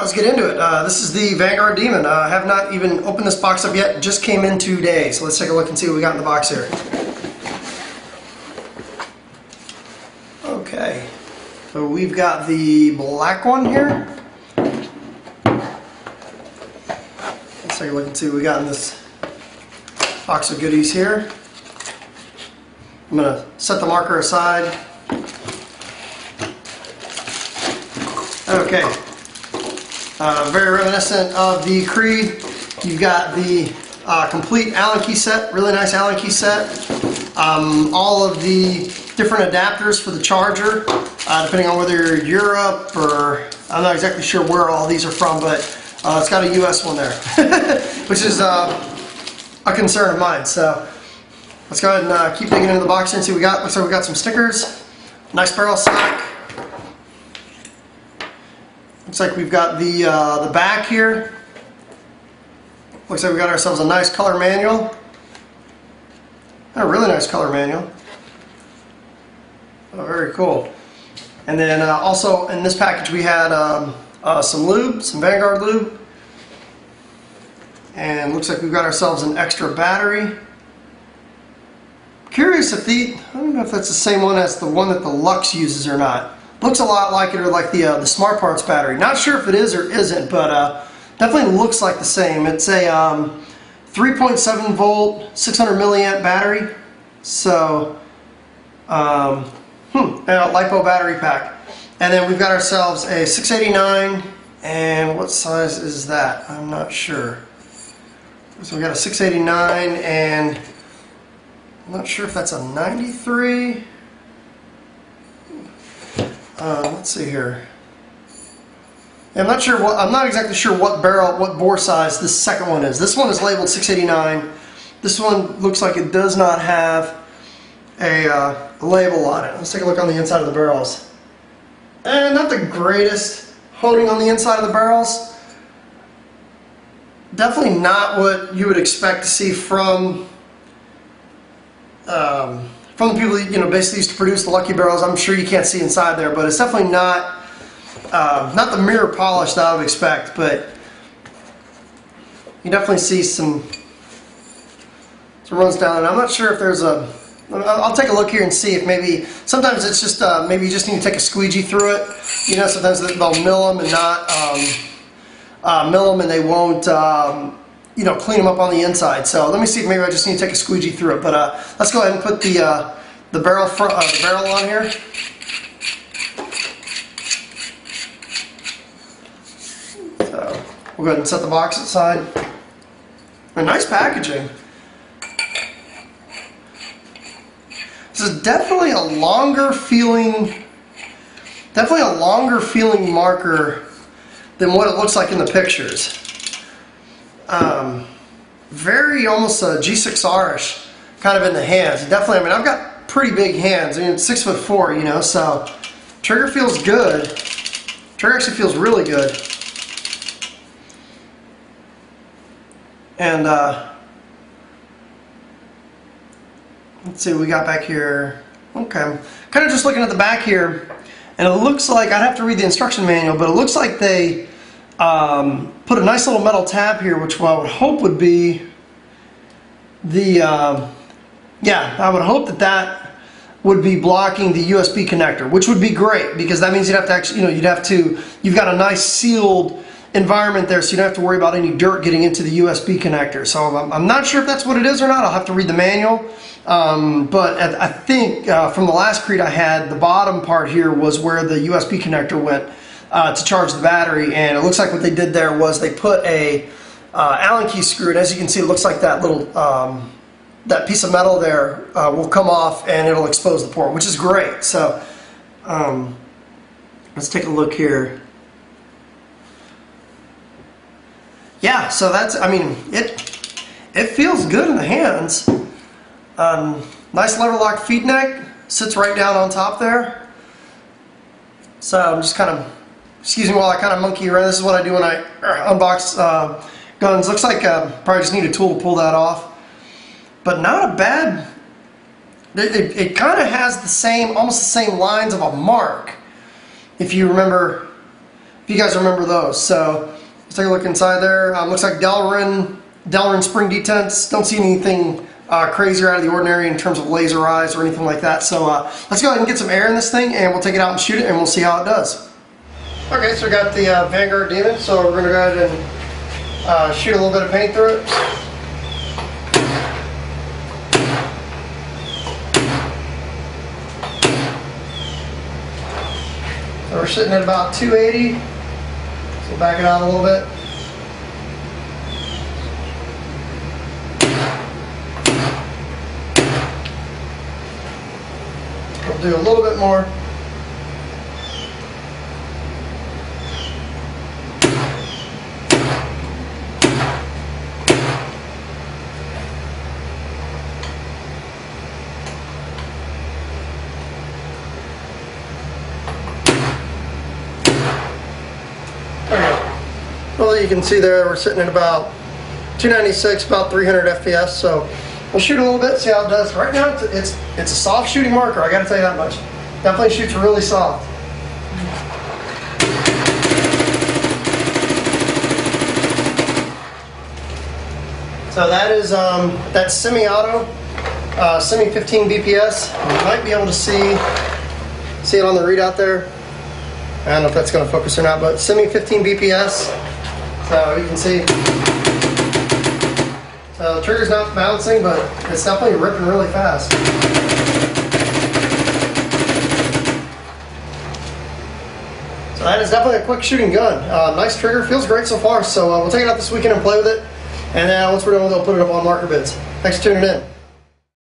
let's get into it. This is the Vanguard Demon. I have not even opened this box up yet. Just came in today. So let's take a look and see what we got in the box here. Okay. So we've got the black one here. Let's take a look and see what we got in this box of goodies here. I'm going to set the marker aside. Okay. Very reminiscent of the Creed. You've got the complete Allen key set, really nice Allen key set. All of the different adapters for the charger, depending on whether you're Europe or I'm not exactly sure where all these are from, but it's got a US one there, which is a concern of mine. So let's go ahead and keep digging into the box here and see what we got. Looks like we got some stickers, nice barrel stock. Looks like we've got the back here. Looks like we got ourselves a nice color manual. A really nice color manual. Oh, very cool. And then also in this package we had some lube, some Vanguard lube. And looks like we've got ourselves an extra battery. Curious if I don't know if that's the same one as the one that the Lux uses or not. Looks a lot like it, or like the Smart Parts battery. Not sure if it is or isn't, but definitely looks like the same. It's a 3.7 volt, 600 milliamp battery. So, a LiPo battery pack. And then we've got ourselves a 689, and what size is that? I'm not sure. So we got a 689, and I'm not sure if that's a 93. Let's see here. Yeah, I'm not exactly sure what bore size this second one is. This one is labeled 689. This one looks like it does not have a label on it. Let's take a look on the inside of the barrels. And not the greatest honing on the inside of the barrels. Definitely not what you would expect to see from the people that, basically used to produce the Lucky barrels. I'm sure you can't see inside there, but it's definitely not the mirror polish that I would expect, but you definitely see some runs down, and I'm not sure if there's I'll take a look here and see if maybe, sometimes it's just, maybe you just need to take a squeegee through it. Sometimes they'll mill them and not mill them, and they won't clean them up on the inside. So let me see if maybe I just need to take a squeegee through it. But let's go ahead and put the barrel on here. So we'll go ahead and set the box aside. And nice packaging. This is definitely a longer feeling marker than what it looks like in the pictures. Very almost a G6R-ish kind of in the hands. Definitely, I've got pretty big hands. It's 6'4", so trigger feels good. Trigger actually feels really good. And let's see what we got back here. Okay, kind of just looking at the back here, and it looks like, I'd have to read the instruction manual, but it looks like they put a nice little metal tab here, which I would hope would be the, I would hope that would be blocking the USB connector, which would be great, because that means you'd have to actually, you've got a nice sealed environment there, so you don't have to worry about any dirt getting into the USB connector. So I'm not sure if that's what it is or not. I'll have to read the manual. But I think from the last Creed I had, the bottom part here was where the USB connector went to charge the battery, and it looks like what they did there was they put a Allen key screw, and as you can see, it looks like that little that piece of metal there will come off and it'll expose the port, which is great. So let's take a look here. Yeah, so that's, it feels good in the hands. Nice lever lock feed neck, sits right down on top there. So I'm just kind of, excuse me while I kind of monkey around. This is what I do when I unbox guns. Looks like probably just need a tool to pull that off. But not a bad, it kind of has the same, almost the same lines of a mark. If you remember if you guys remember those. So let's take a look inside there. Looks like Delrin spring detents. Don't see anything crazy or out of the ordinary in terms of laser eyes or anything like that. So let's go ahead and get some air in this thing, and we'll take it out and shoot it, and we'll see how it does. Okay, so we got the Vanguard Demon, so we're going to go ahead and shoot a little bit of paint through it. So we're sitting at about 280, so back it out a little bit. We'll do a little bit more. Well, you can see there we're sitting at about 296, about 300 FPS. So we'll shoot a little bit, see how it does. Right now, it's a soft shooting marker. I got to tell you that much. Definitely shoots really soft. So that is that's semi-auto, semi 15 BPS. You might be able to see it on the readout there. I don't know if that's going to focus or not, but semi 15 BPS. So you can see, so the trigger's not bouncing, but it's definitely ripping really fast. So that is definitely a quick shooting gun. Nice trigger, feels great so far. So we'll take it out this weekend and play with it. And once we're done with it, we'll put it up on marker bids. Thanks for tuning in.